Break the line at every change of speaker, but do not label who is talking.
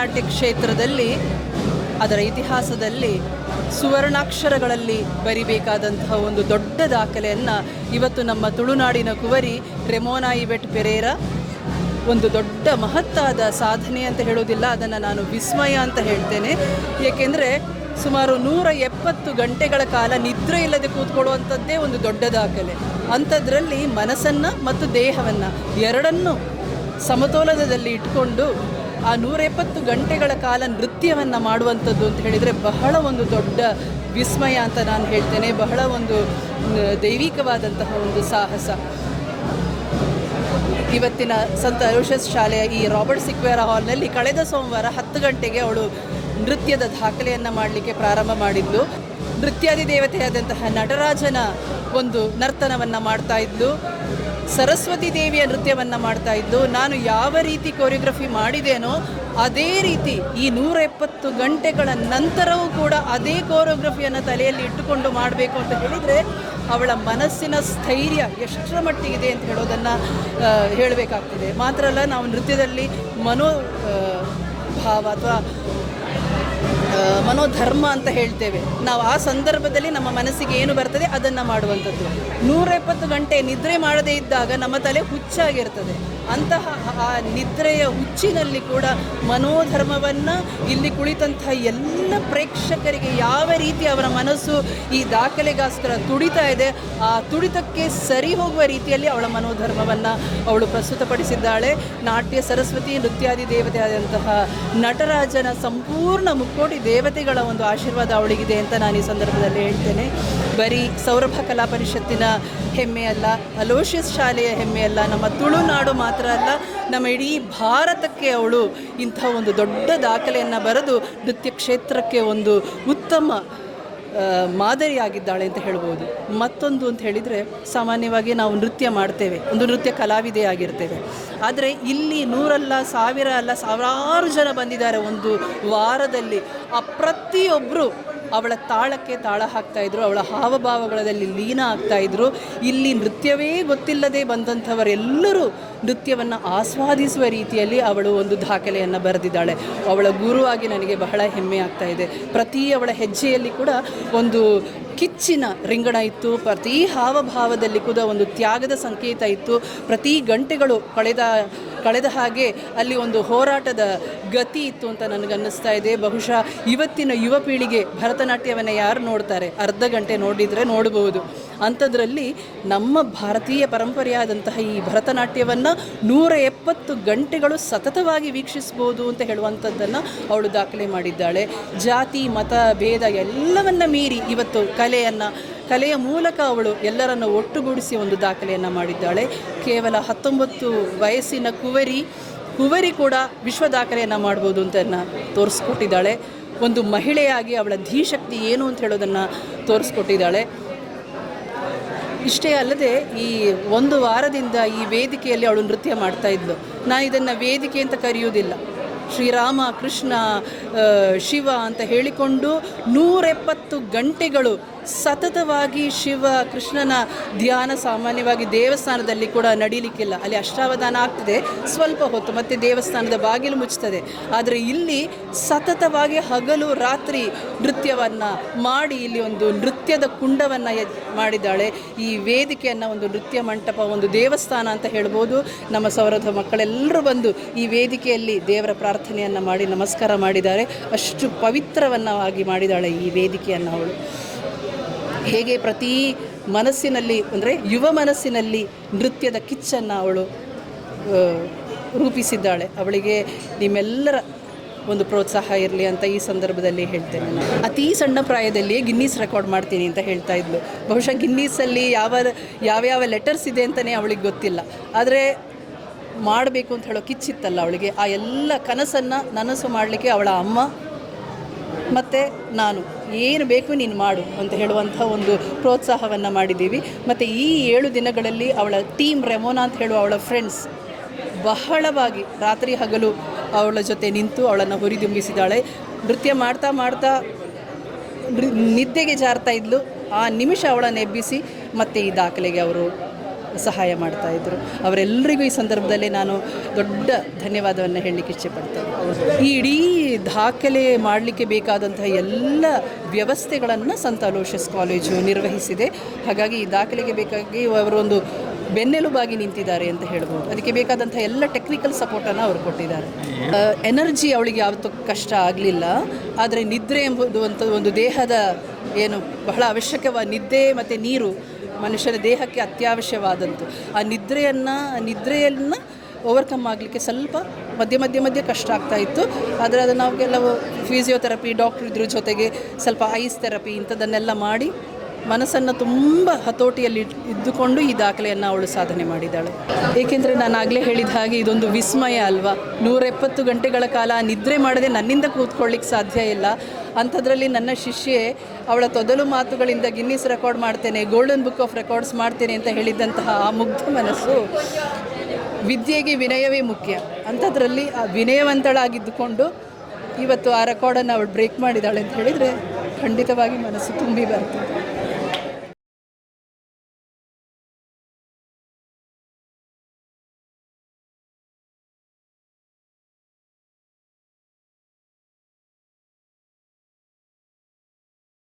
ಭರತನಾಟ್ಯ ಕ್ಷೇತ್ರದಲ್ಲಿ ಅದರ ಇತಿಹಾಸದಲ್ಲಿ ಸುವರ್ಣಾಕ್ಷರಗಳಲ್ಲಿ ಬರಿಬೇಕಾದಂತಹ ಒಂದು ದೊಡ್ಡ ದಾಖಲೆಯನ್ನು ಇವತ್ತು ನಮ್ಮ ತುಳುನಾಡಿನ ಕುವರಿ ರೆಮೋನಾ ಇವೆಟ್ ಪೆರೇರ ಒಂದು ದೊಡ್ಡ ಮಹತ್ತಾದ ಸಾಧನೆ ಅಂತ ಹೇಳೋದಿಲ್ಲ, ಅದನ್ನು ನಾನು ವಿಸ್ಮಯ ಅಂತ ಹೇಳ್ತೇನೆ. ಏಕೆಂದರೆ ಸುಮಾರು 170 ಗಂಟೆಗಳ ಕಾಲ ನಿದ್ರೆ ಇಲ್ಲದೆ ಕೂತ್ಕೊಳ್ಳುವಂಥದ್ದೇ ಒಂದು ದೊಡ್ಡ ದಾಖಲೆ. ಅಂಥದ್ರಲ್ಲಿ ಮನಸ್ಸನ್ನು ಮತ್ತು ದೇಹವನ್ನು ಎರಡನ್ನೂ ಸಮತೋಲನದಲ್ಲಿ ಇಟ್ಕೊಂಡು ಆ 170 ಗಂಟೆಗಳ ಕಾಲ ನೃತ್ಯವನ್ನು ಮಾಡುವಂಥದ್ದು ಅಂತ ಹೇಳಿದರೆ ಬಹಳ ಒಂದು ದೊಡ್ಡ ವಿಸ್ಮಯ ಅಂತ ನಾನು ಹೇಳ್ತೇನೆ. ಬಹಳ ಒಂದು ದೈವಿಕವಾದಂತಹ ಒಂದು ಸಾಹಸ. ಇವತ್ತಿನ ಸಂತ ಅಲೋಷಿಯಸ್ ಶಾಲೆಯ ಈ ರಾಬರ್ಟ್ ಸಿಕ್ವೇರಾ ಹಾಲ್ನಲ್ಲಿ ಕಳೆದ ಸೋಮವಾರ 10 ಗಂಟೆಗೆ ಅವಳು ನೃತ್ಯದ ದಾಖಲೆಯನ್ನು ಮಾಡಲಿಕ್ಕೆ ಪ್ರಾರಂಭ ಮಾಡಿದ್ಲು. ನೃತ್ಯಾದಿ ದೇವತೆಯಾದಂತಹ ನಟರಾಜನ ಒಂದು ನರ್ತನವನ್ನು ಮಾಡ್ತಾ ಇದ್ಲು, ಸರಸ್ವತಿ ದೇವಿಯ ನೃತ್ಯವನ್ನು ಮಾಡ್ತಾ ಇದ್ದು. ನಾನು ಯಾವ ರೀತಿ ಕೊರಿಯೋಗ್ರಫಿ ಮಾಡಿದೇನೋ ಅದೇ ರೀತಿ ಈ 170 ಗಂಟೆಗಳ ನಂತರವೂ ಕೂಡ ಅದೇ ಕೊರಿಯೋಗ್ರಫಿಯನ್ನು ತಲೆಯಲ್ಲಿ ಇಟ್ಟುಕೊಂಡು ಮಾಡಬೇಕು ಅಂತ ಹೇಳಿದರೆ ಅವಳ ಮನಸ್ಸಿನ ಸ್ಥೈರ್ಯ ಎಷ್ಟರ ಮಟ್ಟಿಗಿದೆ ಅಂತ ಹೇಳೋದನ್ನು ಹೇಳಬೇಕಾಗ್ತದೆ. ಮಾತ್ರ ಅಲ್ಲ, ನಾವು ನೃತ್ಯದಲ್ಲಿ ಮನೋಭಾವ ಅಥವಾ ಮನೋಧರ್ಮ ಅಂತ ಹೇಳ್ತೇವೆ. ನಾವು ಆ ಸಂದರ್ಭದಲ್ಲಿ ನಮ್ಮ ಮನಸ್ಸಿಗೆ ಏನು ಬರ್ತದೆ ಅದನ್ನು ಮಾಡುವಂಥದ್ದು. 170 ಗಂಟೆ ನಿದ್ರೆ ಮಾಡದೇ ಇದ್ದಾಗ ನಮ್ಮ ತಲೆ ಹುಚ್ಚಾಗಿರ್ತದೆ. ಅಂತಹ ಆ ನಿದ್ರೆಯ ಹುಚ್ಚಿನಲ್ಲಿ ಕೂಡ ಮನೋಧರ್ಮವನ್ನು ಇಲ್ಲಿ ಕುಳಿತಂತಹ ಎಲ್ಲ ಪ್ರೇಕ್ಷಕರಿಗೆ ಯಾವ ರೀತಿ ಅವರ ಮನಸ್ಸು ಈ ದಾಖಲೆಗೋಸ್ಕರ ತುಡಿತಾ ಇದೆ, ಆ ತುಡಿತಕ್ಕೆ ಸರಿ ಹೋಗುವ ರೀತಿಯಲ್ಲಿ ಅವಳ ಮನೋಧರ್ಮವನ್ನು ಅವಳು ಪ್ರಸ್ತುತಪಡಿಸಿದ್ದಾಳೆ. ನಾಟ್ಯ ಸರಸ್ವತಿ ನೃತ್ಯಾದಿ ದೇವತೆಯಾದಂತಹ ನಟರಾಜನ ಸಂಪೂರ್ಣ ಮುಕ್ಕೋಟಿ ದೇವತೆಗಳ ಒಂದು ಆಶೀರ್ವಾದ ಅವಳಿಗಿದೆ ಅಂತ ನಾನು ಈ ಸಂದರ್ಭದಲ್ಲಿ ಹೇಳ್ತೇನೆ. ಬರೀ ಸೌರಭ ಕಲಾ ಪರಿಷತ್ತಿನ ಹೆಮ್ಮೆ ಅಲ್ಲ, ಅಲೋಷಿಯಸ್ ಶಾಲೆಯ ಹೆಮ್ಮೆ ಅಲ್ಲ, ನಮ್ಮ ತುಳುನಾಡು ಮಾತ್ರ ಅಲ್ಲ, ನಮ್ಮ ಇಡೀ ಭಾರತಕ್ಕೆ ಅವಳು ಇಂಥ ಒಂದು ದೊಡ್ಡ ದಾಖಲೆಯನ್ನು ಬರೆದು ನೃತ್ಯ ಕ್ಷೇತ್ರಕ್ಕೆ ಒಂದು ಉತ್ತಮ ಮಾದರಿಯಾಗಿದ್ದಾಳೆ ಅಂತ ಹೇಳ್ಬೋದು. ಮತ್ತೊಂದು ಅಂತ ಹೇಳಿದರೆ, ಸಾಮಾನ್ಯವಾಗಿ ನಾವು ನೃತ್ಯ ಮಾಡ್ತೇವೆ, ಒಂದು ನೃತ್ಯ ಕಲಾವಿದೆ ಆಗಿರ್ತೇವೆ. ಆದರೆ ಇಲ್ಲಿ 100 ಅಲ್ಲ, 1000 ಅಲ್ಲ, ಸಾವಿರಾರು ಜನ ಬಂದಿದ್ದಾರೆ ಒಂದು ವಾರದಲ್ಲಿ. ಆ ಪ್ರತಿಯೊಬ್ಬರು ಅವಳ ತಾಳಕ್ಕೆ ತಾಳ ಹಾಕ್ತಾಯಿದ್ರು, ಅವಳ ಹಾವಭಾವಗಳಲ್ಲಿ ಲೀನ ಆಗ್ತಾಯಿದ್ರು. ಇಲ್ಲಿ ನೃತ್ಯವೇ ಗೊತ್ತಿಲ್ಲದೆ ಬಂದಂಥವರೆಲ್ಲರೂ ನೃತ್ಯವನ್ನು ಆಸ್ವಾದಿಸುವ ರೀತಿಯಲ್ಲಿ ಅವಳು ಒಂದು ದಾಖಲೆಯನ್ನು ಬರೆದಿದ್ದಾಳೆ. ಅವಳ ಗುರುವಾಗಿ ನನಗೆ ಬಹಳ ಹೆಮ್ಮೆ ಆಗ್ತಾ ಇದೆ. ಪ್ರತಿ ಅವಳ ಹೆಜ್ಜೆಯಲ್ಲಿ ಕೂಡ ಒಂದು ಕಿಚ್ಚಿನ ರಿಂಗಣ ಇತ್ತು, ಪ್ರತಿ ಹಾವಭಾವದಲ್ಲಿ ಕೂಡ ಒಂದು ತ್ಯಾಗದ ಸಂಕೇತ ಇತ್ತು. ಪ್ರತಿ ಗಂಟೆಗಳು ಕಳೆದ ಹಾಗೆ ಅಲ್ಲಿ ಒಂದು ಹೋರಾಟದ ಗತಿ ಇತ್ತು ಅಂತ ನನಗನ್ನಿಸ್ತಾ ಇದೆ. ಬಹುಶಃ ಇವತ್ತಿನ ಯುವ ಪೀಳಿಗೆ ಭರತನಾಟ್ಯವನ್ನು ಯಾರು ನೋಡ್ತಾರೆ, ಅರ್ಧ ಗಂಟೆ ನೋಡಿದರೆ ನೋಡಬಹುದು. ಅಂಥದ್ರಲ್ಲಿ ನಮ್ಮ ಭಾರತೀಯ ಪರಂಪರೆಯಾದಂತಹ ಈ ಭರತನಾಟ್ಯವನ್ನು 170 ಗಂಟೆಗಳು ಸತತವಾಗಿ ವೀಕ್ಷಿಸ್ಬೋದು ಅಂತ ಹೇಳುವಂಥದ್ದನ್ನು ಅವಳು ದಾಖಲೆ ಮಾಡಿದ್ದಾಳೆ. ಜಾತಿ ಮತ ಭೇದ ಎಲ್ಲವನ್ನ ಮೀರಿ ಇವತ್ತು ಕಲೆಯ ಮೂಲಕ ಅವಳು ಎಲ್ಲರನ್ನು ಒಟ್ಟುಗೂಡಿಸಿ ಒಂದು ದಾಖಲೆಯನ್ನು ಮಾಡಿದ್ದಾಳೆ. ಕೇವಲ 19 ವಯಸ್ಸಿನ ಕುವರಿ ಕೂಡ ವಿಶ್ವ ದಾಖಲೆಯನ್ನು ಮಾಡ್ಬೋದು ಅಂತ ತೋರಿಸ್ಕೊಟ್ಟಿದ್ದಾಳೆ. ಒಂದು ಮಹಿಳೆಯಾಗಿ ಅವಳ ಧೀಶಕ್ತಿ ಏನು ಅಂತ ಹೇಳೋದನ್ನು ತೋರಿಸ್ಕೊಟ್ಟಿದ್ದಾಳೆ. ಇಷ್ಟೇ ಅಲ್ಲದೆ ಈ ಒಂದು ವಾರದಿಂದ ಈ ವೇದಿಕೆಯಲ್ಲಿ ಅವಳು ನೃತ್ಯ ಮಾಡ್ತಾಯಿದ್ಲು. ನಾನು ಇದನ್ನು ವೇದಿಕೆ ಅಂತ ಕರೆಯುವುದಿಲ್ಲ, ಶ್ರೀರಾಮ ಕೃಷ್ಣ ಶಿವ ಅಂತ ಹೇಳಿಕೊಂಡು 170 ಗಂಟೆಗಳು ಸತತವಾಗಿ ಶಿವ ಕೃಷ್ಣನ ಧ್ಯಾನ. ಸಾಮಾನ್ಯವಾಗಿ ದೇವಸ್ಥಾನದಲ್ಲಿ ಕೂಡ ನಡೀಲಿಕ್ಕಿಲ್ಲ, ಅಲ್ಲಿ ಅಷ್ಟಾವಧಾನ ಆಗ್ತದೆ ಸ್ವಲ್ಪ ಹೊತ್ತು, ಮತ್ತು ದೇವಸ್ಥಾನದ ಬಾಗಿಲು ಮುಚ್ತದೆ. ಆದರೆ ಇಲ್ಲಿ ಸತತವಾಗಿ ಹಗಲು ರಾತ್ರಿ ನೃತ್ಯವನ್ನು ಮಾಡಿ ಇಲ್ಲಿ ಒಂದು ನೃತ್ಯದ ಕುಂಡವನ್ನು ಮಾಡಿದ್ದಾಳೆ. ಈ ವೇದಿಕೆಯನ್ನು ಒಂದು ನೃತ್ಯ ಮಂಟಪ, ಒಂದು ದೇವಸ್ಥಾನ ಅಂತ ಹೇಳ್ಬೋದು. ನಮ್ಮ ಸೌರಭ ಮಕ್ಕಳೆಲ್ಲರೂ ಬಂದು ಈ ವೇದಿಕೆಯಲ್ಲಿ ದೇವರ ಪ್ರಾರ್ಥನೆಯನ್ನು ಮಾಡಿ ನಮಸ್ಕಾರ ಮಾಡಿದ್ದಾರೆ. ಅಷ್ಟು ಪವಿತ್ರವನ್ನಾಗಿ ಮಾಡಿದ್ದಾಳೆ ಈ ವೇದಿಕೆಯನ್ನು ಅವಳು. ಹೇಗೆ ಪ್ರತಿ ಮನಸ್ಸಿನಲ್ಲಿ, ಅಂದರೆ ಯುವ ಮನಸ್ಸಿನಲ್ಲಿ ನೃತ್ಯದ ಕಿಚ್ಚನ್ನು ಅವಳು ರೂಪಿಸಿದ್ದಾಳೆ. ಅವಳಿಗೆ ನಿಮ್ಮೆಲ್ಲರ ಒಂದು ಪ್ರೋತ್ಸಾಹ ಇರಲಿ ಅಂತ ಈ ಸಂದರ್ಭದಲ್ಲಿ ಹೇಳ್ತೇನೆ. ನಾನು ಅತಿ ಸಣ್ಣ ಪ್ರಾಯದಲ್ಲಿ ಗಿನ್ನೀಸ್ ರೆಕಾರ್ಡ್ ಮಾಡ್ತೀನಿ ಅಂತ ಹೇಳ್ತಾ ಇದ್ಲು. ಬಹುಶಃ ಗಿನ್ನೀಸಲ್ಲಿ ಯಾವ್ಯಾವ ಲೆಟರ್ಸ್ ಇದೆ ಅಂತಲೇ ಅವಳಿಗೆ ಗೊತ್ತಿಲ್ಲ, ಆದರೆ ಮಾಡಬೇಕು ಅಂತ ಹೇಳೋ ಕಿಚ್ಚಿತ್ತಲ್ಲ ಅವಳಿಗೆ. ಆ ಎಲ್ಲ ಕನಸನ್ನು ನನಸು ಮಾಡಲಿಕ್ಕೆ ಅವಳ ಅಮ್ಮ ಮತ್ತು ನಾನು ಏನು ಬೇಕು ನೀನು ಮಾಡು ಅಂತ ಹೇಳುವಂಥ ಒಂದು ಪ್ರೋತ್ಸಾಹವನ್ನು ಮಾಡಿದ್ದೀವಿ. ಮತ್ತು ಈ 7 ದಿನಗಳಲ್ಲಿ ಅವಳ ಟೀಮ್ ರೆಮೋನಾ ಅಂತ ಹೇಳುವ ಅವಳ ಫ್ರೆಂಡ್ಸ್ ಬಹಳವಾಗಿ ರಾತ್ರಿ ಹಗಲು ಅವಳ ಜೊತೆ ನಿಂತು ಅವಳನ್ನು ಹುರಿದುಂಬಿಸಿದ್ದಾಳೆ. ನೃತ್ಯ ಮಾಡ್ತಾ ಮಾಡ್ತಾ ನಿದ್ದೆಗೆ ಜಾರ್ತಾ ಇದ್ಲು. ಆ ನಿಮಿಷ ಅವಳನ್ನು ಎಬ್ಬಿಸಿ ಮತ್ತೆ ಈ ದಾಖಲೆಗೆ ಅವರು ಸಹಾಯ ಮಾಡ್ತಾಯಿದ್ರು. ಅವರೆಲ್ಲರಿಗೂ ಈ ಸಂದರ್ಭದಲ್ಲಿ ನಾನು ದೊಡ್ಡ ಧನ್ಯವಾದವನ್ನು ಹೇಳಲಿಕ್ಕೆ ಇಷ್ಟಪಡ್ತೇನೆ. ಈ ಇಡೀ ದಾಖಲೆ ಮಾಡಲಿಕ್ಕೆ ಬೇಕಾದಂತಹ ಎಲ್ಲ ವ್ಯವಸ್ಥೆಗಳನ್ನು ಸಂತ ಅಲೋಷಿಯಸ್ ಕಾಲೇಜು ನಿರ್ವಹಿಸಿದೆ. ಹಾಗಾಗಿ ಈ ದಾಖಲೆಗೆ ಬೇಕಾಗಿ ಅವರೊಂದು ಬೆನ್ನೆಲುಬಾಗಿ ನಿಂತಿದ್ದಾರೆ ಅಂತ ಹೇಳ್ಬೋದು. ಅದಕ್ಕೆ ಬೇಕಾದಂಥ ಎಲ್ಲ ಟೆಕ್ನಿಕಲ್ ಸಪೋರ್ಟನ್ನು ಅವರು ಕೊಟ್ಟಿದ್ದಾರೆ. ಎನರ್ಜಿ ಅವಳಿಗೆ ಯಾವತ್ತೂ ಕಷ್ಟ ಆಗಲಿಲ್ಲ. ಆದರೆ ನಿದ್ರೆ ಎಂಬುದು ಒಂದು ದೇಹದ ಏನು ಬಹಳ ಅವಶ್ಯಕವಾದ ನಿದ್ದೆ ಮತ್ತು ನೀರು ಮನುಷ್ಯನ ದೇಹಕ್ಕೆ ಅತ್ಯವಶ್ಯವಾದಂತು. ಆ ನಿದ್ರೆಯನ್ನು ಓವರ್ಕಮ್ ಆಗಲಿಕ್ಕೆ ಸ್ವಲ್ಪ ಮಧ್ಯೆ ಕಷ್ಟ ಆಗ್ತಾಯಿತ್ತು. ಆದರೆ ಅದು ನಾವು ಕೆಲವು ಫಿಸಿಯೋಥೆರಪಿ ಡಾಕ್ಟ್ರ್ ಇದ್ರ ಜೊತೆಗೆ ಸ್ವಲ್ಪ ಐಸ್ ಥೆರಪಿ ಇಂಥದ್ದನ್ನೆಲ್ಲ ಮಾಡಿ ಮನಸ್ಸನ್ನು ತುಂಬ ಹತೋಟಿಯಲ್ಲಿ ಇದ್ದುಕೊಂಡು ಈ ದಾಖಲೆಯನ್ನು ಅವಳು ಸಾಧನೆ ಮಾಡಿದ್ದಾಳೆ. ಏಕೆಂದರೆ ನಾನು ಆಗಲೇ ಹೇಳಿದ ಹಾಗೆ ಇದೊಂದು ವಿಸ್ಮಯ ಅಲ್ವಾ. 170 ಗಂಟೆಗಳ ಕಾಲ ನಿದ್ರೆ ಮಾಡದೆ ನನ್ನಿಂದ ಕೂತ್ಕೊಳ್ಳಿಕ್ಕೆ ಸಾಧ್ಯ ಇಲ್ಲ. ಅಂಥದ್ರಲ್ಲಿ ನನ್ನ ಶಿಷ್ಯೆ ಅವಳ ತೊದಲು ಮಾತುಗಳಿಂದ ಗಿನ್ನಿಸ್ ರೆಕಾರ್ಡ್ ಮಾಡ್ತೇನೆ, ಗೋಲ್ಡನ್ ಬುಕ್ ಆಫ್ ರೆಕಾರ್ಡ್ಸ್ ಮಾಡ್ತೇನೆ ಅಂತ ಹೇಳಿದಂತಹ ಆ ಮುಗ್ಧ ಮನಸ್ಸು, ವಿದ್ಯೆಗೆ ವಿನಯವೇ ಮುಖ್ಯ. ಅಂಥದ್ರಲ್ಲಿ ಆ ವಿನಯವಂತಳಾಗಿದ್ದುಕೊಂಡು ಇವತ್ತು ಆ ರೆಕಾರ್ಡನ್ನು ಅವಳು ಬ್ರೇಕ್ ಮಾಡಿದ್ದಾಳೆ ಅಂತ ಹೇಳಿದರೆ ಖಂಡಿತವಾಗಿ ಮನಸ್ಸು ತುಂಬಿ ಬರ್ತದೆ.